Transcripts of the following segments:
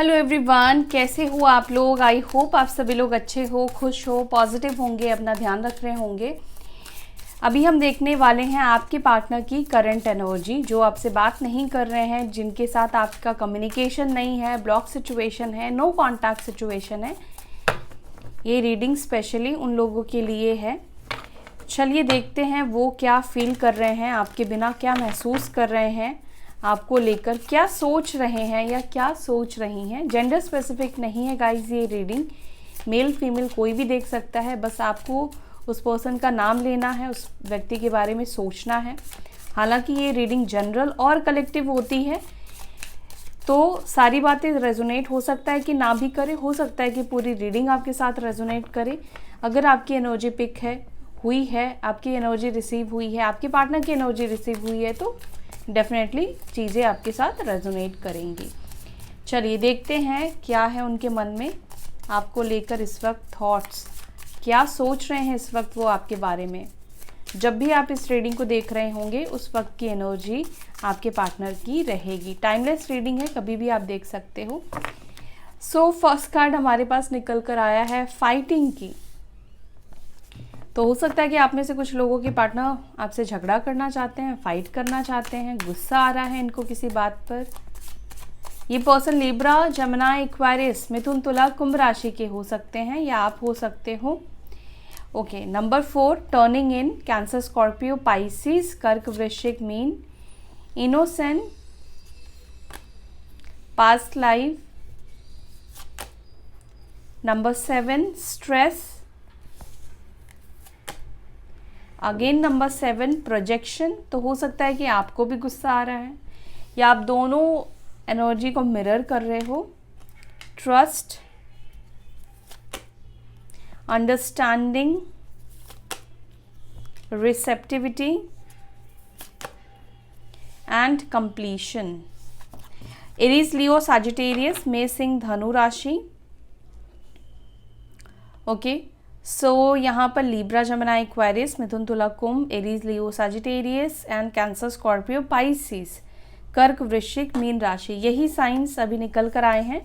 Hello everyone, कैसे हो आप लोग। आई होप आप सभी लोग अच्छे हो, खुश हो, पॉजिटिव होंगे, अपना ध्यान रख रहे होंगे। अभी हम देखने वाले हैं आपके पार्टनर की करंट एनर्जी, जो आपसे बात नहीं कर रहे हैं, जिनके साथ आपका कम्युनिकेशन नहीं है, ब्लॉक सिचुएशन है, नो कॉन्टैक्ट सिचुएशन है। ये रीडिंग स्पेशली उन लोगों के लिए है। चलिए देखते हैं वो क्या फील कर रहे हैं आपके बिना, क्या महसूस कर रहे हैं, आपको लेकर क्या सोच रहे हैं या क्या सोच रही हैं। जेंडर स्पेसिफिक नहीं है गाइज ये रीडिंग, मेल फीमेल कोई भी देख सकता है। बस आपको उस पर्सन का नाम लेना है, उस व्यक्ति के बारे में सोचना है। हालांकि ये रीडिंग जनरल और कलेक्टिव होती है, तो सारी बातें रेजोनेट हो सकता है कि ना भी करे, हो सकता है कि पूरी रीडिंग आपके साथ रेजोनेट करे। अगर आपकी एनर्जी पिक हुई है, आपकी एनर्जी रिसीव हुई है, आपके पार्टनर की एनर्जी रिसीव हुई है, तो डेफिनेटली चीज़ें आपके साथ रेजोनेट करेंगी। चलिए देखते हैं क्या है उनके मन में आपको लेकर इस वक्त थॉट्स, क्या सोच रहे हैं इस वक्त वो आपके बारे में। जब भी आप इस रीडिंग को देख रहे होंगे उस वक्त की एनर्जी आपके पार्टनर की रहेगी। टाइमलेस रीडिंग है, कभी भी आप देख सकते हो। सो फर्स्ट कार्ड हमारे पास निकल कर आया है फाइटिंग की। तो हो सकता है कि आप में से कुछ लोगों के पार्टनर आपसे झगड़ा करना चाहते हैं, फाइट करना चाहते हैं, गुस्सा आ रहा है इनको किसी बात पर। ये पर्सन लिब्रा, जमुना, एक्वायरियस, मिथुन, तुला, कुंभ राशि के हो सकते हैं या आप हो सकते हो। ओके, नंबर 4 टर्निंग इन, कैंसर, स्कॉर्पियो, पाइसिस, कर्क, वृश्चिक, mean, innocent, past life. Number 7 stress, again number 7 projection. तो हो सकता है कि आपको भी गुस्सा आ रहा है या आप दोनों एनर्जी को मिरर कर रहे हो। Trust, understanding, receptivity and completion. Aries, Leo, Sagittarius, मेष, सिंह, धनु राशि। ओके, सो यहाँ पर लिब्रा, जमुना, एक्वायरियस, मिथुन, तुला, कुंभ, Aries, Leo, Sagittarius and Cancer, Scorpio, Pisces, कर्क, वृश्चिक, मीन राशि। यही साइंस अभी निकल कर आए हैं।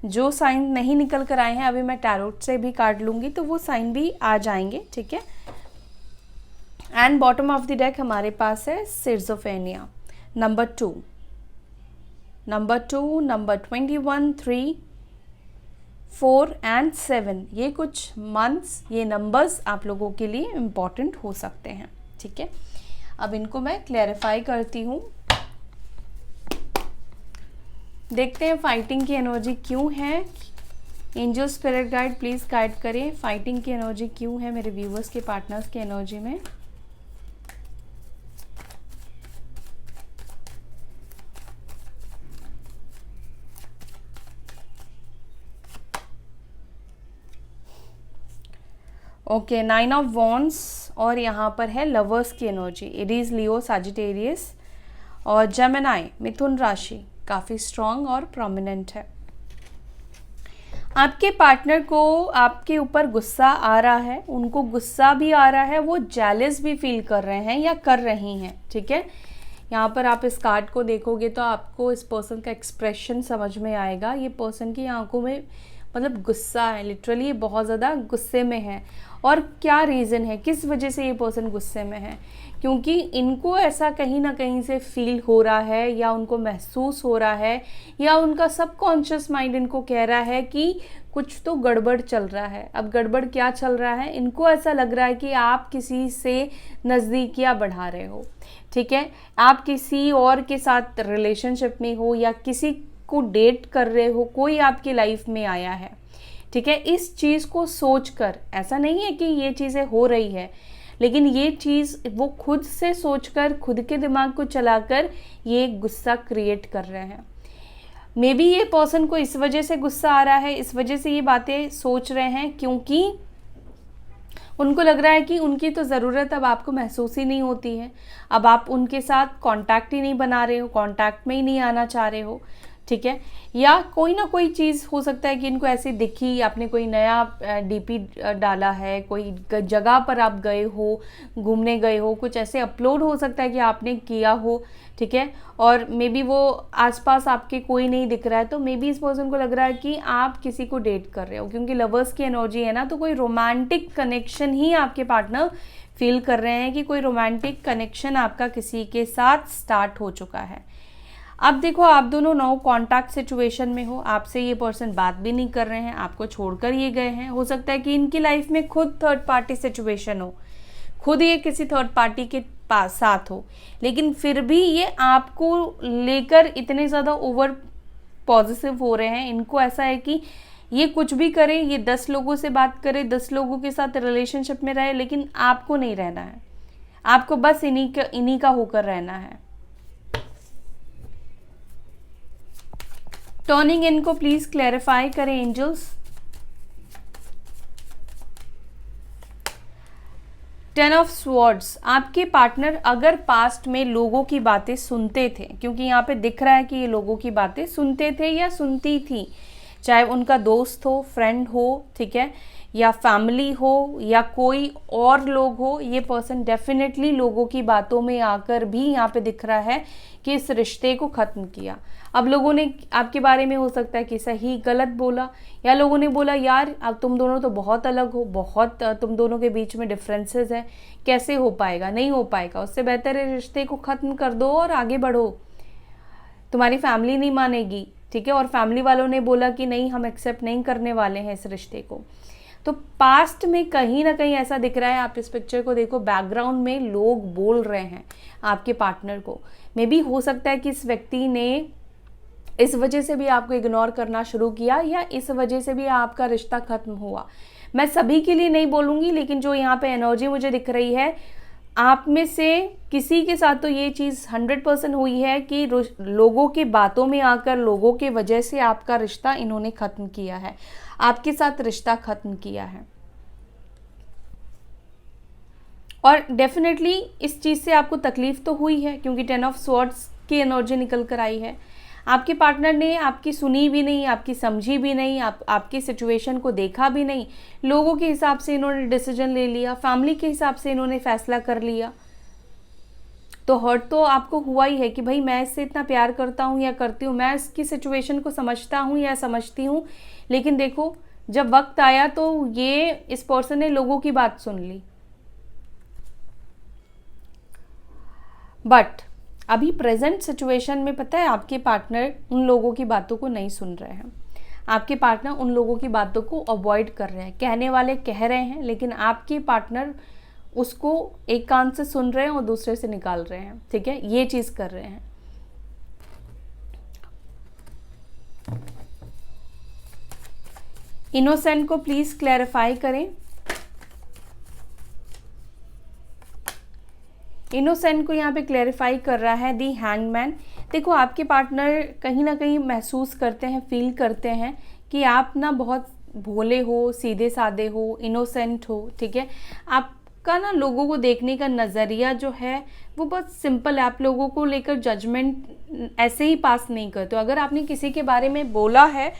जो साइन नहीं निकल कर आए हैं अभी मैं टैरोट से भी कार्ड लूँगी तो वो साइन भी आ जाएंगे, ठीक है। And bottom of the deck हमारे पास है सिरजोफेनिया। नंबर 2, नंबर 21, 3, 4 एंड 7, ये कुछ मंथ्स, ये नंबर्स आप लोगों के लिए इम्पॉर्टेंट हो सकते हैं, ठीक है। अब इनको मैं क्लैरिफाई करती हूँ। देखते हैं फाइटिंग की एनर्जी क्यों है। Angel, spirit guide please guide करें, फाइटिंग की एनर्जी क्यों है मेरे व्यूवर्स के पार्टनर्स की एनर्जी में। ओके, 9 ऑफ वॉन्ड्स और यहाँ पर है लवर्स की एनर्जी। एरीज, लियो, सजिटेरियस और जेमिनी, मिथुन राशि काफ़ी स्ट्रॉन्ग और प्रोमिनेंट है। आपके पार्टनर को आपके ऊपर गुस्सा आ रहा है, उनको गुस्सा भी आ रहा है, वो जेलस भी फील कर रहे हैं या कर रही हैं, ठीक है। यहाँ पर आप इस कार्ड को देखोगे तो आपको इस पर्सन का एक्सप्रेशन समझ में आएगा। ये पर्सन की आंखों में मतलब गुस्सा है, लिटरली ये बहुत ज़्यादा गुस्से में है। और क्या रीज़न है, किस वजह से ये पर्सन गुस्से में है, क्योंकि इनको ऐसा कहीं ना कहीं से फील हो रहा है या उनको महसूस हो रहा है या उनका सबकॉन्शियस माइंड इनको कह रहा है कि कुछ तो गड़बड़ चल रहा है। अब गड़बड़ क्या चल रहा है, इनको ऐसा लग रहा है कि आप किसी से नज़दीकियाँ बढ़ा रहे हो, ठीक है। आप किसी और के साथ रिलेशनशिप में हो या किसी को डेट कर रहे हो, कोई आपकी लाइफ में आया है, ठीक है। इस चीज़ को सोचकर, ऐसा नहीं है कि ये चीज़ें हो रही है, लेकिन ये चीज़ वो खुद से सोचकर, खुद के दिमाग को चलाकर ये गुस्सा क्रिएट कर रहे हैं। मे बी ये पर्सन को इस वजह से गुस्सा आ रहा है, इस वजह से ये बातें सोच रहे हैं, क्योंकि उनको लग रहा है कि उनकी तो ज़रूरत अब आपको महसूस ही नहीं होती है। अब आप उनके साथ कांटेक्ट ही नहीं बना रहे हो, कांटेक्ट में ही नहीं आना चाह रहे हो। ठीक है। या कोई ना कोई चीज़ हो सकता है कि इनको ऐसी दिखी, आपने कोई नया डीपी डाला है, कोई जगह पर आप गए हो, घूमने गए हो, कुछ ऐसे अपलोड हो सकता है कि आपने किया हो, ठीक है। और मे बी वो आसपास आपके कोई नहीं दिख रहा है, तो मे बी इस पर्सन को लग रहा है कि आप किसी को डेट कर रहे हो, क्योंकि लवर्स की एनर्जी है ना, तो कोई रोमांटिक कनेक्शन ही आपके पार्टनर फील कर रहे हैं कि कोई रोमांटिक कनेक्शन आपका किसी के साथ स्टार्ट हो चुका है। अब देखो, आप दोनों नो कॉन्टैक्ट सिचुएशन में हो, आपसे ये पर्सन बात भी नहीं कर रहे हैं, आपको छोड़कर ये गए हैं। हो सकता है कि इनकी लाइफ में खुद थर्ड पार्टी सिचुएशन हो, खुद ये किसी थर्ड पार्टी के पास साथ हो, लेकिन फिर भी ये आपको लेकर इतने ज़्यादा ओवर पॉजिटिव हो रहे हैं। इनको ऐसा है कि ये कुछ भी करे, ये 10 लोगों से बात करे, 10 लोगों के साथ रिलेशनशिप में रहे, लेकिन आपको नहीं रहना है, आपको बस इन्हीं का होकर रहना है। टर्निंग इनको प्लीज क्लैरिफाई करें एंजल्स। 10 ऑफ स्वॉर्ड्स, आपके पार्टनर अगर पास्ट में लोगों की बातें सुनते थे, क्योंकि यहाँ पे दिख रहा है कि ये लोगों की बातें सुनते थे या सुनती थी, चाहे उनका दोस्त हो, फ्रेंड हो, ठीक है, या फैमिली हो, या कोई और लोग हो, ये पर्सन डेफिनेटली लोगों की बातों में आकर भी यहाँ पे दिख रहा है कि इस रिश्ते को ख़त्म किया। अब लोगों ने आपके बारे में हो सकता है कि सही गलत बोला, या लोगों ने बोला यार अब तुम दोनों तो बहुत अलग हो, बहुत तुम दोनों के बीच में डिफरेंसेस है, कैसे हो पाएगा, नहीं हो पाएगा, उससे बेहतर है रिश्ते को ख़त्म कर दो और आगे बढ़ो, तुम्हारी फैमिली नहीं मानेगी, ठीक है। और फैमिली वालों ने बोला कि नहीं, हम एक्सेप्ट नहीं करने वाले हैं इस रिश्ते को। तो पास्ट में कहीं ना कहीं ऐसा दिख रहा है, आप इस पिक्चर को देखो, बैकग्राउंड में लोग बोल रहे हैं आपके पार्टनर को। मे बी हो सकता है कि इस व्यक्ति ने इस वजह से भी आपको इग्नोर करना शुरू किया, या इस वजह से भी आपका रिश्ता खत्म हुआ। मैं सभी के लिए नहीं बोलूँगी, लेकिन जो यहाँ पे एनर्जी मुझे दिख रही है, आप में से किसी के साथ तो ये चीज़ 100% हुई है कि लोगों की बातों में आकर, लोगों के वजह से आपका रिश्ता इन्होंने ख़त्म किया है, आपके साथ रिश्ता ख़त्म किया है। और डेफिनेटली इस चीज़ से आपको तकलीफ़ तो हुई है, क्योंकि 10 ऑफ स्वॉर्ड्स की एनर्जी निकल कर आई है। आपके पार्टनर ने आपकी सुनी भी नहीं, आपकी समझी भी नहीं, आपकी सिचुएशन को देखा भी नहीं, लोगों के हिसाब से इन्होंने डिसीजन ले लिया, फैमिली के हिसाब से इन्होंने फैसला कर लिया। तो हर्ट तो आपको हुआ ही है कि भाई मैं इससे इतना प्यार करता हूँ या करती हूँ, मैं इसकी सिचुएशन को समझता हूँ या समझती हूँ, लेकिन देखो जब वक्त आया तो ये इस पर्सन ने लोगों की बात सुन ली। बट अभी प्रेजेंट सिचुएशन में पता है, आपके पार्टनर उन लोगों की बातों को नहीं सुन रहे हैं, आपके पार्टनर उन लोगों की बातों को अवॉइड कर रहे हैं। कहने वाले कह रहे हैं, लेकिन आपके पार्टनर उसको एक कान से सुन रहे हैं और दूसरे से निकाल रहे हैं, ठीक है, ये चीज़ कर रहे हैं। इनोसेंट को प्लीज़ क्लैरिफाई करें। इनोसेंट को यहाँ पे क्लैरिफाई कर रहा है दी हैंगमैन। देखो आपके पार्टनर कहीं ना कहीं महसूस करते हैं, फील करते हैं कि आप ना बहुत भोले हो, सीधे साधे हो, इनोसेंट हो, ठीक है। आपका ना लोगों को देखने का नज़रिया जो है वो बहुत सिंपल है, आप लोगों को लेकर जजमेंट ऐसे ही पास नहीं करते हो। अगर आपने किसी के बारे में बोला है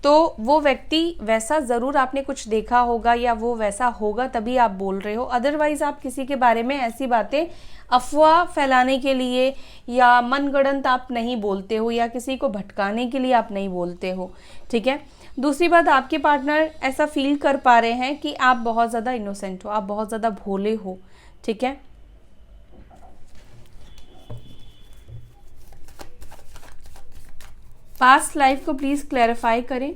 तो वो व्यक्ति वैसा ज़रूर आपने कुछ देखा होगा या वो वैसा होगा तभी आप बोल रहे हो, अदरवाइज़ आप किसी के बारे में ऐसी बातें अफवाह फैलाने के लिए या मनगढ़ंत आप नहीं बोलते हो, या किसी को भटकाने के लिए आप नहीं बोलते हो, ठीक है। दूसरी बात, आपके पार्टनर ऐसा फील कर पा रहे हैं कि आप बहुत ज़्यादा इनोसेंट हो, आप बहुत ज़्यादा भोले हो, ठीक है। पास्ट लाइफ को प्लीज़ क्लैरिफाई करें।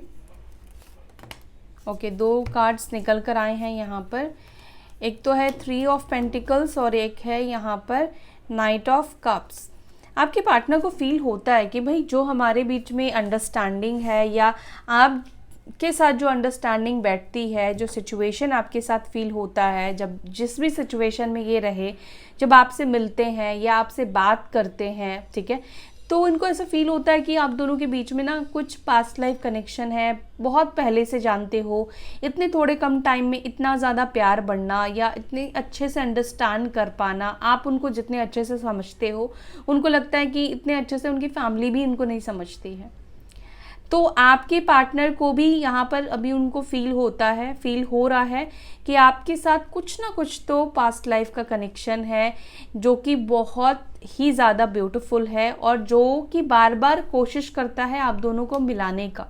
ओके, 2 कार्ड्स निकल कर आए हैं यहाँ पर, एक तो है 3 ऑफ पेंटिकल्स और एक है यहाँ पर नाइट ऑफ कप्स। आपके पार्टनर को फील होता है कि भाई जो हमारे बीच में अंडरस्टैंडिंग है या आपके साथ जो अंडरस्टैंडिंग बैठती है, जो सिचुएशन आपके साथ फील होता है, जब जिस भी सिचुएशन में ये रहे, जब आपसे मिलते हैं या आपसे बात करते हैं, ठीक है, तो इनको ऐसा फील होता है कि आप दोनों के बीच में ना कुछ पास्ट लाइफ कनेक्शन है, बहुत पहले से जानते हो, इतने थोड़े कम टाइम में इतना ज़्यादा प्यार बढ़ना या इतने अच्छे से अंडरस्टैंड कर पाना, आप उनको जितने अच्छे से समझते हो, उनको लगता है कि इतने अच्छे से उनकी फैमिली भी इनको नहीं समझती है, तो आपके पार्टनर को भी यहाँ पर अभी उनको फील हो रहा है कि आपके साथ कुछ ना कुछ तो पास्ट लाइफ का कनेक्शन है जो कि बहुत ही ज़्यादा ब्यूटीफुल है और जो कि बार बार कोशिश करता है आप दोनों को मिलाने का।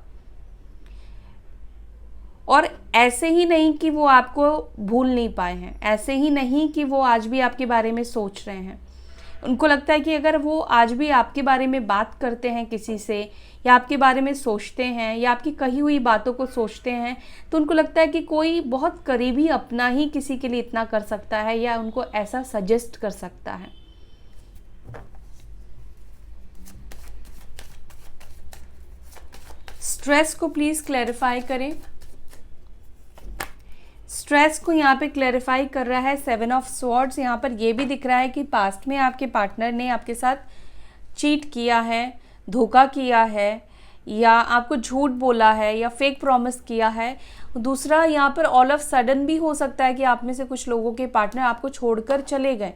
और ऐसे ही नहीं कि वो आपको भूल नहीं पाए हैं, ऐसे ही नहीं कि वो आज भी आपके बारे में सोच रहे हैं। उनको लगता है कि अगर वो आज भी आपके बारे में बात करते हैं किसी से, या आपके बारे में सोचते हैं, या आपकी कही हुई बातों को सोचते हैं, तो उनको लगता है कि कोई बहुत करीबी अपना ही किसी के लिए इतना कर सकता है या उनको ऐसा सजेस्ट कर सकता है। स्ट्रेस को प्लीज क्लैरिफाई करें। स्ट्रेस को यहाँ पे क्लैरिफाई कर रहा है 7 ऑफ स्वॉर्ड्स। यहाँ पर ये भी दिख रहा है कि पास्ट में आपके पार्टनर ने आपके साथ चीट किया है, धोखा किया है, या आपको झूठ बोला है, या फेक प्रॉमिस किया है। दूसरा, यहाँ पर ऑल ऑफ सडन भी हो सकता है कि आप में से कुछ लोगों के पार्टनर आपको छोड़कर चले गए,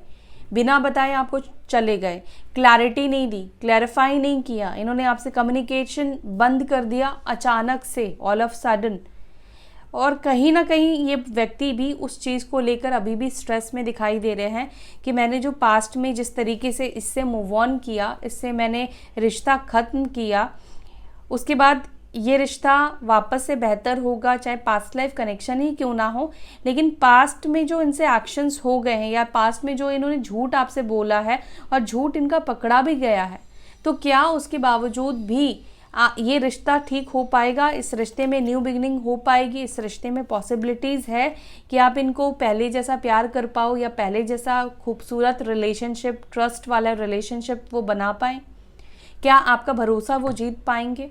बिना बताए आपको चले गए, क्लैरिटी नहीं दी, क्लैरिफाई नहीं किया, इन्होंने आपसे कम्युनिकेशन बंद कर दिया अचानक से, ऑल ऑफ सडन। और कहीं ना कहीं ये व्यक्ति भी उस चीज़ को लेकर अभी भी स्ट्रेस में दिखाई दे रहे हैं कि मैंने जो पास्ट में जिस तरीके से इससे मूव ऑन किया, इससे मैंने रिश्ता ख़त्म किया, उसके बाद ये रिश्ता वापस से बेहतर होगा, चाहे पास्ट लाइफ कनेक्शन ही क्यों ना हो, लेकिन पास्ट में जो इनसे एक्शंस हो गए हैं या पास्ट में जो इन्होंने झूठ आपसे बोला है और झूठ इनका पकड़ा भी गया है, तो क्या उसके बावजूद भी ये रिश्ता ठीक हो पाएगा? इस रिश्ते में न्यू बिगिनिंग हो पाएगी? इस रिश्ते में पॉसिबिलिटीज़ है कि आप इनको पहले जैसा प्यार कर पाओ या पहले जैसा खूबसूरत रिलेशनशिप, ट्रस्ट वाला रिलेशनशिप वो बना पाएँ? क्या आपका भरोसा वो जीत पाएंगे?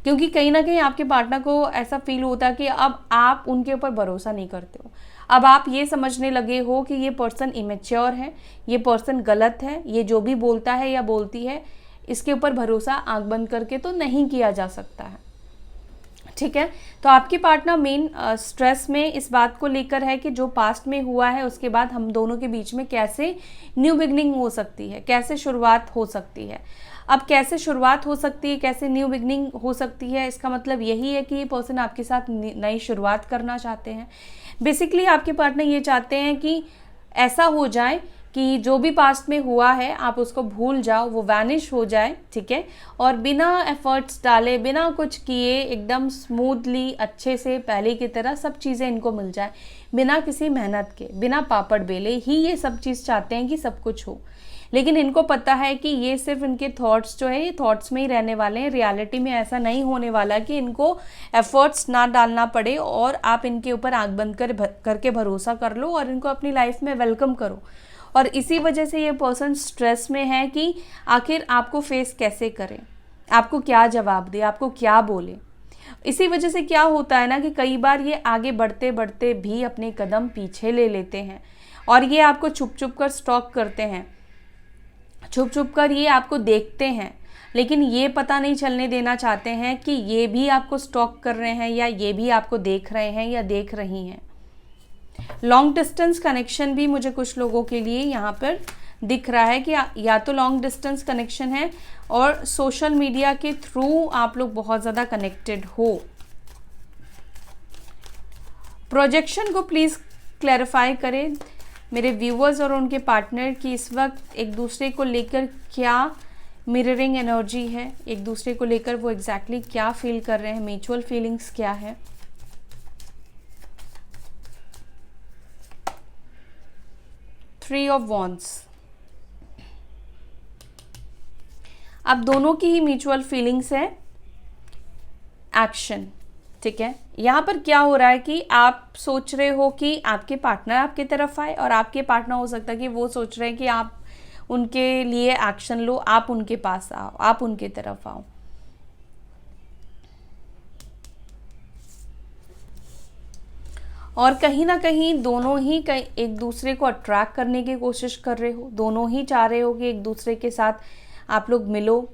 क्योंकि कहीं ना कहीं आपके पार्टनर को ऐसा फील होता है कि अब आप उनके ऊपर भरोसा नहीं करते हो। अब आप ये समझने लगे हो कि ये पर्सन इमेच्योर है, ये पर्सन गलत है, ये जो भी बोलता है या बोलती है इसके ऊपर भरोसा आंख बंद करके तो नहीं किया जा सकता है। ठीक है, तो आपके पार्टनर मेन स्ट्रेस में इस बात को लेकर है कि जो पास्ट में हुआ है उसके बाद हम दोनों के बीच में कैसे न्यू बिगनिंग हो सकती है, कैसे शुरुआत हो सकती है। अब कैसे शुरुआत हो सकती है, कैसे न्यू बिगनिंग हो सकती है, इसका मतलब यही है कि ये पर्सन आपके साथ नई शुरुआत करना चाहते हैं। बेसिकली आपके पार्टनर ये चाहते हैं कि ऐसा हो जाए कि जो भी पास्ट में हुआ है आप उसको भूल जाओ, वो वैनिश हो जाए। ठीक है, और बिना एफर्ट्स डाले, बिना कुछ किए, एकदम स्मूथली अच्छे से पहले की तरह सब चीज़ें इनको मिल जाए, बिना किसी मेहनत के, बिना पापड़ बेले ही ये सब चीज़ चाहते हैं कि सब कुछ हो। लेकिन इनको पता है कि ये सिर्फ इनके थॉट्स जो है ये थॉट्स में ही रहने वाले हैं, रियलिटी में ऐसा नहीं होने वाला कि इनको एफर्ट्स ना डालना पड़े और आप इनके ऊपर आंख बंद करके भरोसा कर लो और इनको अपनी लाइफ में वेलकम करो। और इसी वजह से ये पर्सन स्ट्रेस में है कि आखिर आपको फेस कैसे करें, आपको क्या जवाब दे, आपको क्या बोले। इसी वजह से क्या होता है ना कि कई बार ये आगे बढ़ते बढ़ते भी अपने कदम पीछे ले लेते हैं और ये आपको छुप छुप कर स्टॉक करते हैं, छुप छुप कर ये आपको देखते हैं, लेकिन ये पता नहीं चलने देना चाहते हैं कि ये भी आपको स्टॉक कर रहे हैं या ये भी आपको देख रहे हैं या देख रही हैं। लॉन्ग डिस्टेंस कनेक्शन भी मुझे कुछ लोगों के लिए यहाँ पर दिख रहा है कि या तो लॉन्ग डिस्टेंस कनेक्शन है और सोशल मीडिया के थ्रू आप लोग बहुत ज़्यादा कनेक्टेड हो। प्रोजेक्शन को प्लीज़ क्लैरिफाई करें मेरे व्यूअर्स और उनके पार्टनर की इस वक्त एक दूसरे को लेकर क्या मिररिंग एनर्जी है, एक दूसरे को लेकर वो एग्जैक्टली क्या फील कर रहे हैं, म्यूचुअल फीलिंग्स क्या है। थ्री ऑफ वॉन्ड्स, अब दोनों की ही म्यूचुअल फीलिंग्स है, एक्शन। ठीक है, यहाँ पर क्या हो रहा है कि आप सोच रहे हो कि आपके पार्टनर आपकी तरफ आए और आपके पार्टनर हो सकता है कि वो सोच रहे हैं कि आप उनके लिए एक्शन लो, आप उनके पास आओ, आप उनके तरफ आओ। और कहीं ना कहीं दोनों ही एक दूसरे को अट्रैक्ट करने की कोशिश कर रहे हो, दोनों ही चाह रहे हो कि एक दूसरे के साथ आप लोग मिलो।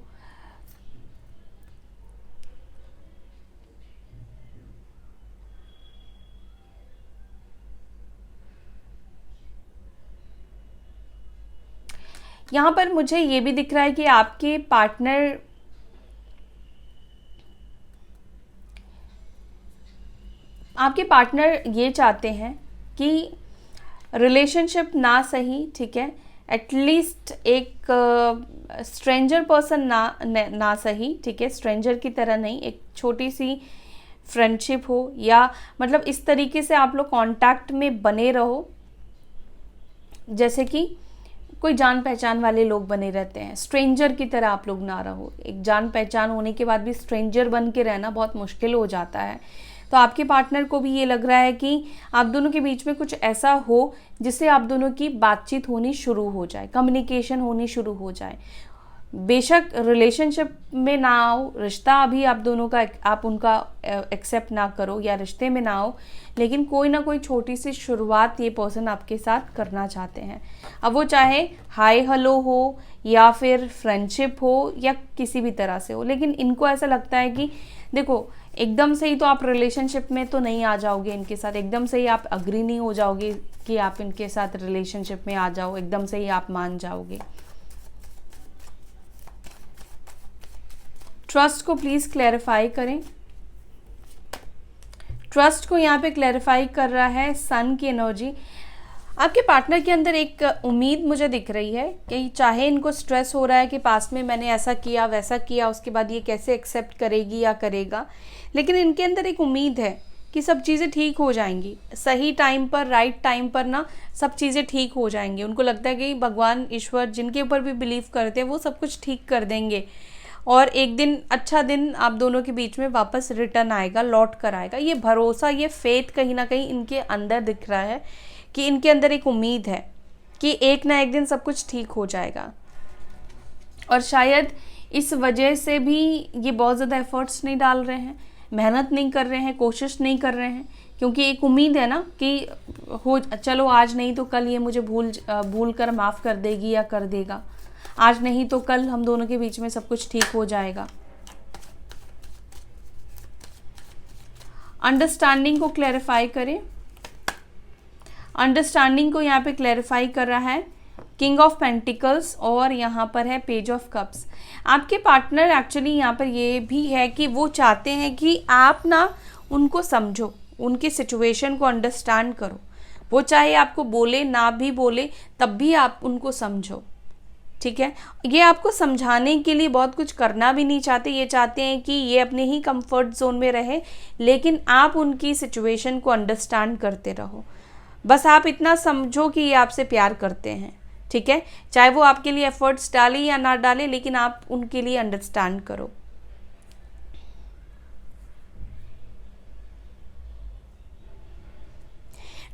यहाँ पर मुझे ये भी दिख रहा है कि आपके पार्टनर आपके पार्टनर ये चाहते हैं कि रिलेशनशिप ना सही, ठीक है, एटलीस्ट एक स्ट्रेंजर पर्सन ना सही, ठीक है, स्ट्रेंजर की तरह नहीं, एक छोटी सी फ्रेंडशिप हो, या मतलब इस तरीके से आप लोग कांटेक्ट में बने रहो जैसे कि कोई जान पहचान वाले लोग बने रहते हैं। स्ट्रेंजर की तरह आप लोग ना रहो। एक जान पहचान होने के बाद भी स्ट्रेंजर बन के रहना बहुत मुश्किल हो जाता है। तो आपके पार्टनर को भी ये लग रहा है कि आप दोनों के बीच में कुछ ऐसा हो जिससे आप दोनों की बातचीत होनी शुरू हो जाए, कम्युनिकेशन होनी शुरू हो जाए। बेशक रिलेशनशिप में ना आओ, रिश्ता अभी आप दोनों का आप उनका एक्सेप्ट ना करो या रिश्ते में ना हो, लेकिन कोई ना कोई छोटी सी शुरुआत ये पर्सन आपके साथ करना चाहते हैं। अब वो चाहे हाय हेलो हो या फिर फ्रेंडशिप हो या किसी भी तरह से हो, लेकिन इनको ऐसा लगता है कि देखो एकदम से ही तो आप रिलेशनशिप में तो नहीं आ जाओगे इनके साथ, एकदम से ही आप अग्री नहीं हो जाओगे कि आप इनके साथ रिलेशनशिप में आ जाओ, एकदम से ही आप मान जाओगे। ट्रस्ट को प्लीज क्लैरिफाई करें। ट्रस्ट को यहाँ पे क्लैरिफाई कर रहा है सन की एनर्जी। आपके पार्टनर के अंदर एक उम्मीद मुझे दिख रही है कि चाहे इनको स्ट्रेस हो रहा है कि पास्ट में मैंने ऐसा किया वैसा किया, उसके बाद ये कैसे एक्सेप्ट करेगी या करेगा, लेकिन इनके अंदर एक उम्मीद है कि सब चीज़ें ठीक हो जाएंगी, सही टाइम पर, राइट टाइम पर ना सब चीज़ें ठीक हो जाएंगी। उनको लगता है कि भगवान ईश्वर जिनके ऊपर भी बिलीव करते हैं वो सब कुछ ठीक कर देंगे और एक दिन अच्छा दिन आप दोनों के बीच में वापस रिटर्न आएगा, लौट कर आएगा। ये भरोसा, ये फेथ कहीं ना कहीं इनके अंदर दिख रहा है कि इनके अंदर एक उम्मीद है कि एक ना एक दिन सब कुछ ठीक हो जाएगा। और शायद इस वजह से भी ये बहुत ज़्यादा एफर्ट्स नहीं डाल रहे हैं, मेहनत नहीं कर रहे हैं, कोशिश नहीं कर रहे हैं, क्योंकि एक उम्मीद है ना कि हो चलो आज नहीं तो कल ये मुझे भूल कर माफ़ कर देगी या कर देगा, आज नहीं तो कल हम दोनों के बीच में सब कुछ ठीक हो जाएगा। अंडरस्टैंडिंग को क्लैरिफाई करें। अंडरस्टैंडिंग को यहाँ पे क्लैरिफाई कर रहा है किंग ऑफ पेंटिकल्स और यहाँ पर है पेज ऑफ कप्स। आपके पार्टनर एक्चुअली यहाँ पर ये भी है कि वो चाहते हैं कि आप ना उनको समझो, उनकी सिचुएशन को अंडरस्टैंड करो। वो चाहे आपको बोले ना भी बोले तब भी आप उनको समझो, ठीक है। ये आपको समझाने के लिए बहुत कुछ करना भी नहीं चाहते, ये चाहते हैं कि ये अपने ही कंफर्ट जोन में रहे, लेकिन आप उनकी सिचुएशन को अंडरस्टैंड करते रहो। बस आप इतना समझो कि ये आपसे प्यार करते हैं, ठीक है। चाहे वो आपके लिए एफर्ट्स डाले या ना डाले, लेकिन आप उनके लिए अंडरस्टैंड करो।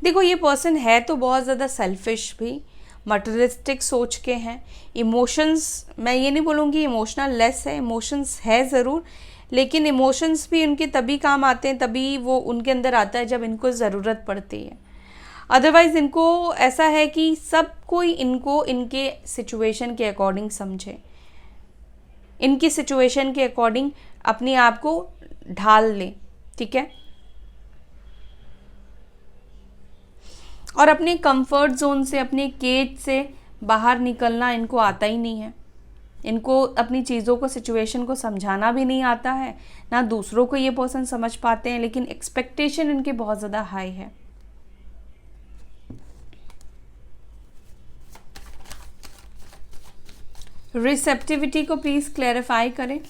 देखो ये पर्सन है तो बहुत ज़्यादा सेल्फिश भी, मटेरियलिस्टिक सोच के हैं। इमोशंस, मैं ये नहीं बोलूँगी इमोशनल लेस है, इमोशंस है ज़रूर, लेकिन इमोशंस भी उनके तभी काम आते हैं, तभी वो उनके अंदर आता है जब इनको ज़रूरत पड़ती है। अदरवाइज़ इनको ऐसा है कि सब कोई इनको इनके सिचुएशन के अकॉर्डिंग समझे, इनकी सिचुएशन के अकॉर्डिंग अपने आप को ढाल ले, ठीक है। और अपने कंफर्ट जोन से, अपने केज से बाहर निकलना इनको आता ही नहीं है। इनको अपनी चीज़ों को, सिचुएशन को समझाना भी नहीं आता है, ना दूसरों को ये पर्सन समझ पाते हैं, लेकिन एक्सपेक्टेशन इनके बहुत ज़्यादा हाई है। रिसेप्टिविटी को प्लीज़ क्लैरिफाई करें।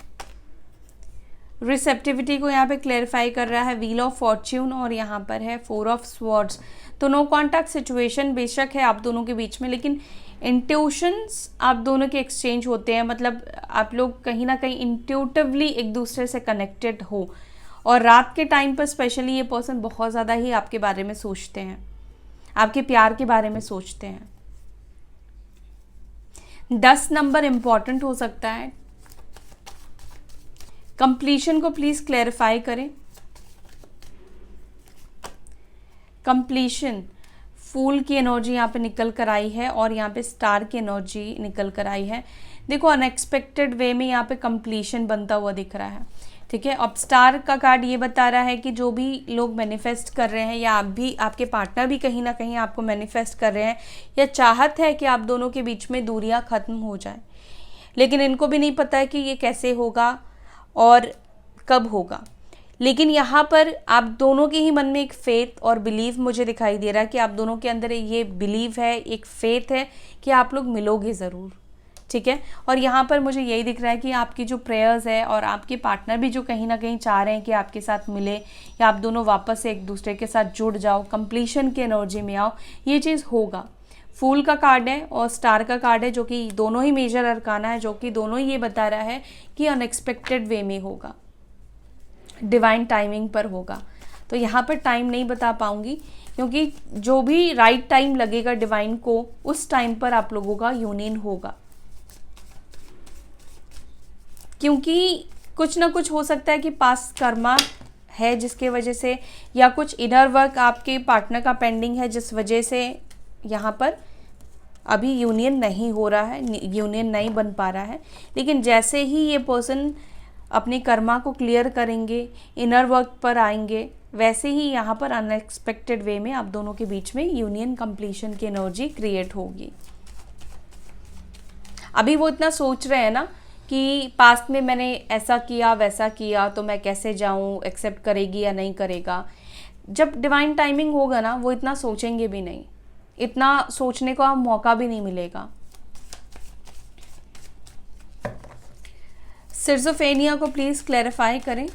रिसेप्टिविटी को यहाँ पे क्लैरिफाई कर रहा है व्हील ऑफ फॉर्च्यून और यहाँ पर है 4 ऑफ स्वॉर्ड्स। तो नो कॉन्टैक्ट सिचुएशन बेशक है आप दोनों के बीच में, लेकिन इंट्यूशंस आप दोनों के एक्सचेंज होते हैं। मतलब आप लोग कहीं ना कहीं इंट्यूटिवली एक दूसरे से कनेक्टेड हो, और रात के टाइम पर स्पेशली ये पर्सन बहुत ज़्यादा ही आपके बारे में सोचते हैं, आपके प्यार के बारे में सोचते हैं। 10 नंबर इम्पॉर्टेंट हो सकता है। कंप्लीशन को प्लीज़ क्लैरिफाई करें। कंप्लीशन, फूल की एनर्जी यहाँ पे निकल कर आई है और यहाँ पे स्टार की एनर्जी निकल कर आई है। देखो अनएक्सपेक्टेड वे में यहाँ पे कंप्लीशन बनता हुआ दिख रहा है, ठीक है। अब स्टार का कार्ड ये बता रहा है कि जो भी लोग मैनिफेस्ट कर रहे हैं, या आप भी, आपके पार्टनर भी कहीं ना कहीं आपको मैनिफेस्ट कर रहे हैं, या चाहत है कि आप दोनों के बीच में दूरियां ख़त्म हो जाए, लेकिन इनको भी नहीं पता है कि ये कैसे होगा और कब होगा। लेकिन यहाँ पर आप दोनों के ही मन में एक फेथ और बिलीव मुझे दिखाई दे रहा है कि आप दोनों के अंदर ये बिलीव है, एक फेथ है कि आप लोग मिलोगे ज़रूर, ठीक है। और यहाँ पर मुझे यही दिख रहा है कि आपकी जो प्रेयर्स है और आपके पार्टनर भी जो कहीं ना कहीं चाह रहे हैं कि आपके साथ मिले या आप दोनों वापस से एक दूसरे के साथ जुड़ जाओ, कंप्लीशन की एनर्जी में आओ, ये चीज़ होगा। फूल का कार्ड है और स्टार का कार्ड है, जो कि दोनों ही मेजर अरकाना है, जो कि दोनों ही ये बता रहा है कि अनएक्सपेक्टेड वे में होगा, डिवाइन टाइमिंग पर होगा। तो यहाँ पर टाइम नहीं बता पाऊंगी, क्योंकि जो भी राइट टाइम लगेगा डिवाइन को, उस टाइम पर आप लोगों का यूनियन होगा। क्योंकि कुछ ना कुछ हो सकता है कि पास्ट कर्मा है जिसके वजह से, या कुछ इनर वर्क आपके पार्टनर का पेंडिंग है जिस वजह से यहाँ पर अभी यूनियन नहीं हो रहा है, यूनियन नहीं बन पा रहा है। लेकिन जैसे ही ये पर्सन अपने कर्मा को क्लियर करेंगे, इनर वर्क पर आएंगे, वैसे ही यहाँ पर अनएक्सपेक्टेड वे में आप दोनों के बीच में यूनियन कंप्लीशन की एनर्जी क्रिएट होगी। अभी वो इतना सोच रहे हैं ना कि पास्ट में मैंने ऐसा किया वैसा किया, तो मैं कैसे जाऊँ, एक्सेप्ट करेगी या नहीं करेगा। जब डिवाइन टाइमिंग होगा ना, वो इतना सोचेंगे भी नहीं, इतना सोचने का मौका भी नहीं मिलेगा। सिजोफ्रेनिया को प्लीज़ क्लैरिफाई करें।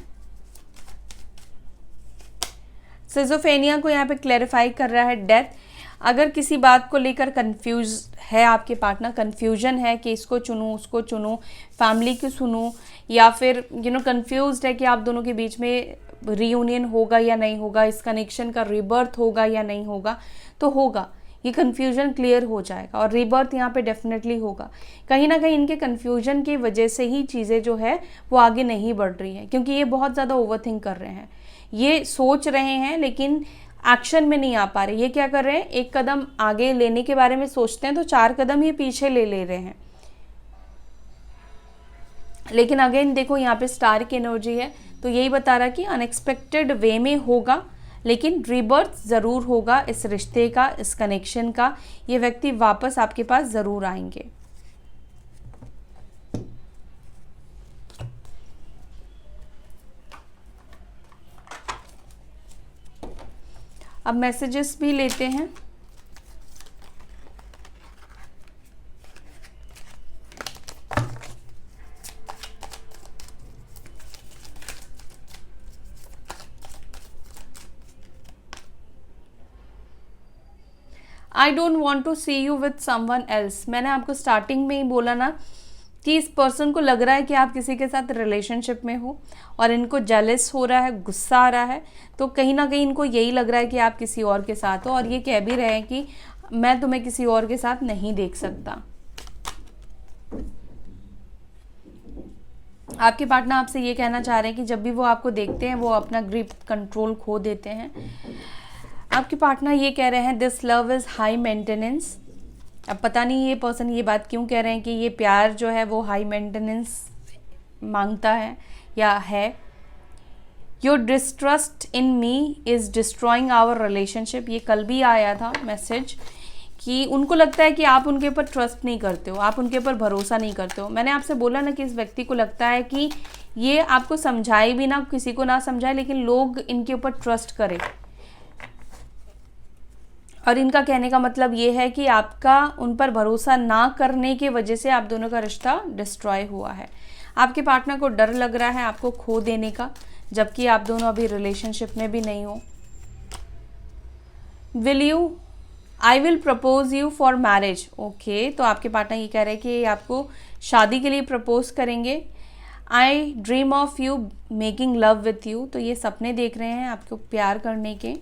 सिजोफ्रेनिया को यहाँ पे क्लैरिफाई कर रहा है डेथ। अगर किसी बात को लेकर कंफ्यूज है आपके पार्टनर, कंफ्यूजन है कि इसको चुनूँ उसको चुनूँ, फैमिली को सुनूँ, या फिर कंफ्यूज्ड है कि आप दोनों के बीच में रीयूनियन होगा या नहीं होगा, इस कनेक्शन का रीबर्थ होगा या नहीं होगा, तो होगा। ये कन्फ्यूजन क्लियर हो जाएगा और रीबर्थ यहाँ पे डेफिनेटली होगा। कहीं ना कहीं इनके कन्फ्यूजन की वजह से ही चीज़ें जो है वो आगे नहीं बढ़ रही हैं, क्योंकि ये बहुत ज़्यादा ओवरथिंक कर रहे हैं, ये सोच रहे हैं लेकिन एक्शन में नहीं आ पा रहे। ये क्या कर रहे हैं, एक कदम आगे लेने के बारे में सोचते हैं तो 4 कदम ही पीछे ले रहे हैं। लेकिन अगेन देखो यहाँ पे स्टार की एनर्जी है, तो यही बता रहा कि अनएक्सपेक्टेड वे में होगा, लेकिन रीबर्थ ज़रूर होगा इस रिश्ते का, इस कनेक्शन का। ये व्यक्ति वापस आपके पास ज़रूर आएंगे। अब मैसेजेस भी लेते हैं। I don't want to see you with someone else. मैंने आपको स्टार्टिंग में ही बोला ना कि इस पर्सन को लग रहा है कि आप किसी के साथ रिलेशनशिप में हो और इनको जेलस हो रहा है, गुस्सा आ रहा है, तो कहीं ना कहीं इनको यही लग रहा है कि आप किसी और के साथ हो, और ये कह भी रहे हैं कि मैं तुम्हें किसी और के साथ नहीं देख सकता। आपके पार्टनर आपसे ये कहना चाह रहे हैं कि जब भी वो आपको देखते हैं वो अपना ग्रिप, कंट्रोल खो देते हैं। आपके पार्टनर ये कह रहे हैं this love is high maintenance. अब पता नहीं ये पर्सन ये बात क्यों कह रहे हैं कि ये प्यार जो है वो हाई मेंटेनेंस मांगता है या है। Your distrust in me is destroying our relationship. ये कल भी आया था मैसेज कि उनको लगता है कि आप उनके ऊपर ट्रस्ट नहीं करते हो, आप उनके ऊपर भरोसा नहीं करते हो। मैंने आपसे बोला ना कि इस व्यक्ति को लगता है कि ये आपको समझाए भी ना, किसी को ना समझाए, लेकिन लोग इनके ऊपर ट्रस्ट करें। और इनका कहने का मतलब ये है कि आपका उन पर भरोसा ना करने की वजह से आप दोनों का रिश्ता डिस्ट्रॉय हुआ है। आपके पार्टनर को डर लग रहा है आपको खो देने का, जबकि आप दोनों अभी रिलेशनशिप में भी नहीं हो। I will propose you for marriage. Okay, तो आपके पार्टनर ये कह रहे हैं कि आपको शादी के लिए प्रपोज करेंगे। आई dream of you making love with you. तो ये सपने देख रहे हैं आपको प्यार करने के।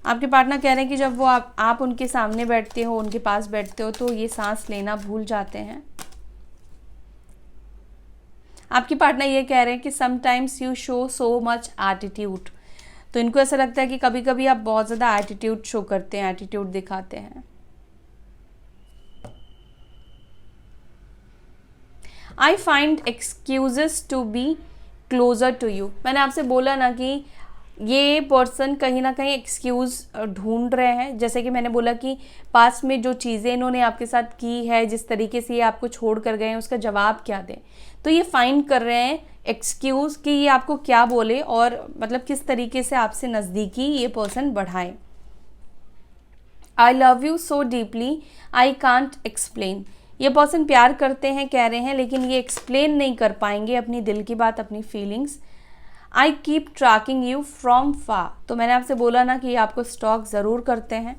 आपके पार्टनर कह रहे हैं कि जब वो आप उनके सामने बैठते हो, उनके पास बैठते हो, तो ये सांस लेना भूल जाते हैं। आपके पार्टनर ये कह रहे हैं कि sometimes you show so much attitude. तो इनको ऐसा लगता है कि कभी कभी आप बहुत ज़्यादा एटीट्यूड शो करते हैं, एटीट्यूड दिखाते हैं। I find excuses to be closer to you. मैंने आपसे बोला ना कि ये पर्सन कहीं ना कहीं एक्सक्यूज़ ढूंढ रहे हैं। जैसे कि मैंने बोला कि पास्ट में जो चीज़ें इन्होंने आपके साथ की है, जिस तरीके से ये आपको छोड़ कर गए हैं, उसका जवाब क्या दें। तो ये फाइंड कर रहे हैं एक्सक्यूज़ कि ये आपको क्या बोले और मतलब किस तरीके से आपसे नज़दीकी ये पर्सन बढ़ाए। I love you so deeply I can't explain. ये पर्सन प्यार करते हैं कह रहे हैं, लेकिन ये एक्सप्लेन नहीं कर पाएंगे अपनी दिल की बात, अपनी feelings. I keep trekking you from far. तो मैंने आपसे बोला ना कि ये आपको स्टॉक ज़रूर करते हैं।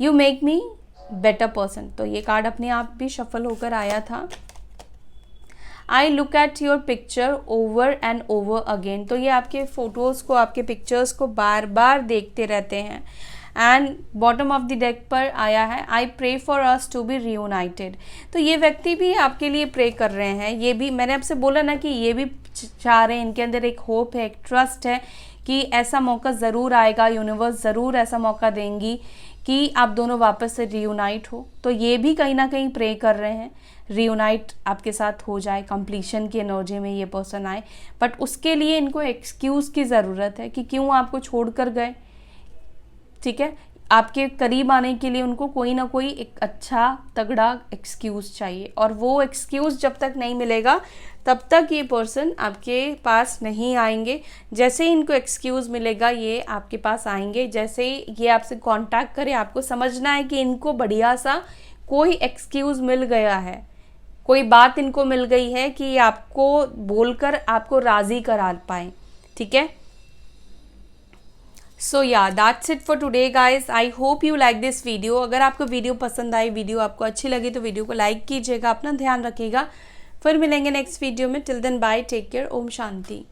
You make me better person. तो ये कार्ड अपने आप भी शफल होकर आया था। I look at your picture over and over again. तो ये आपके फ़ोटोज़ को, आपके पिक्चर्स को बार बार देखते रहते हैं। And bottom of the deck पर आया है I pray for us to be reunited. तो ये व्यक्ति भी आपके लिए प्रे कर रहे हैं। ये भी मैंने आपसे बोला ना कि ये भी चाह रहे हैं, इनके अंदर एक होप है, एक ट्रस्ट है कि ऐसा मौका ज़रूर आएगा, यूनिवर्स ज़रूर ऐसा मौका देंगी कि आप दोनों वापस से रियूनाइट हो। तो ये भी कहीं ना कहीं प्रे कर रहे हैं रियूनाइट आपके साथ हो जाए, कंप्लीशन की एनर्जी में ये पर्सन आए। बट उसके लिए इनको एक्सक्यूज़ की ज़रूरत है कि क्यों आपको छोड़ कर गए। ठीक है, आपके करीब आने के लिए उनको कोई ना कोई एक अच्छा तगड़ा एक्सक्यूज़ चाहिए, और वो एक्सक्यूज़ जब तक नहीं मिलेगा तब तक ये पर्सन आपके पास नहीं आएंगे। जैसे ही इनको एक्सक्यूज़ मिलेगा ये आपके पास आएंगे। जैसे ही ये आपसे कांटेक्ट करे, आपको समझना है कि इनको बढ़िया सा कोई एक्सक्यूज़ मिल गया है, कोई बात इनको मिल गई है कि आपको बोलकर आपको राज़ी करा पाएँ। ठीक है, सो या that's it for today guys. I hope you like this video. अगर आपको वीडियो पसंद आई, वीडियो आपको अच्छी लगी तो वीडियो को लाइक कीजिएगा, अपना ध्यान रखिएगा। फिर मिलेंगे नेक्स्ट वीडियो में। Till then bye, take care, Om शांति।